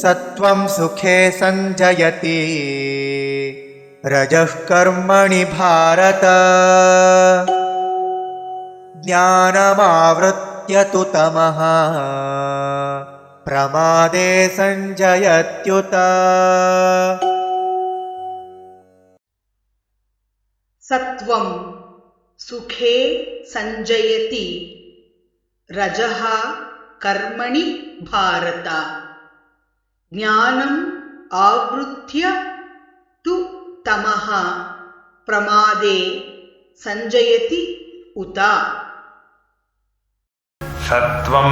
सत्वं सुखे सञ्जयति रजः कर्मणि भारत ज्ञानमावृत्य तु तमः प्रमादे सञ्जयत्युत। सत्वं सुखे संजयति रजः कर्मणि भारत ज्ञानम् आवृत्य तु तमः प्रमादे संजयति उत। सत्वं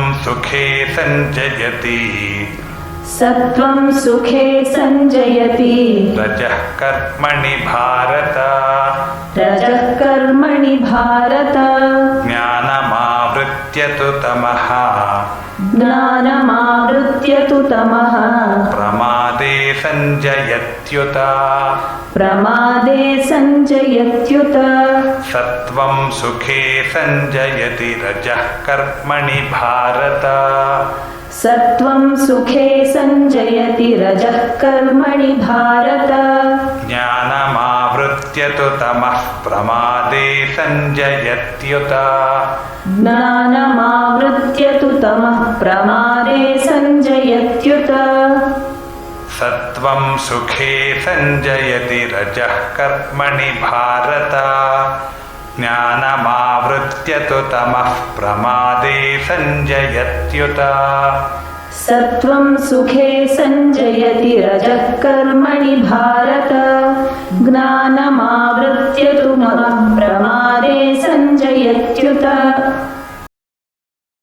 सुखे संजयति रजः कर्मणि भारत ज्ञानमावृत्य तु तमः प्रमादे संजयत्युत। सत्वं सुखे संजयति रजः कर्मणि भारत ज्ञानमावृत्य तु तमः प्रमादे संजयत्युत। सत्वं सुखे संजयति रजः कर्मणि भारत ज्ञानमावृत्य तु तमः प्रमादे संजयत्युत। सत्वं सुखे संजयति रजः कर्मणि भारत ज्ञानमावृत्य तु तमः प्रमादे संजयत्युत।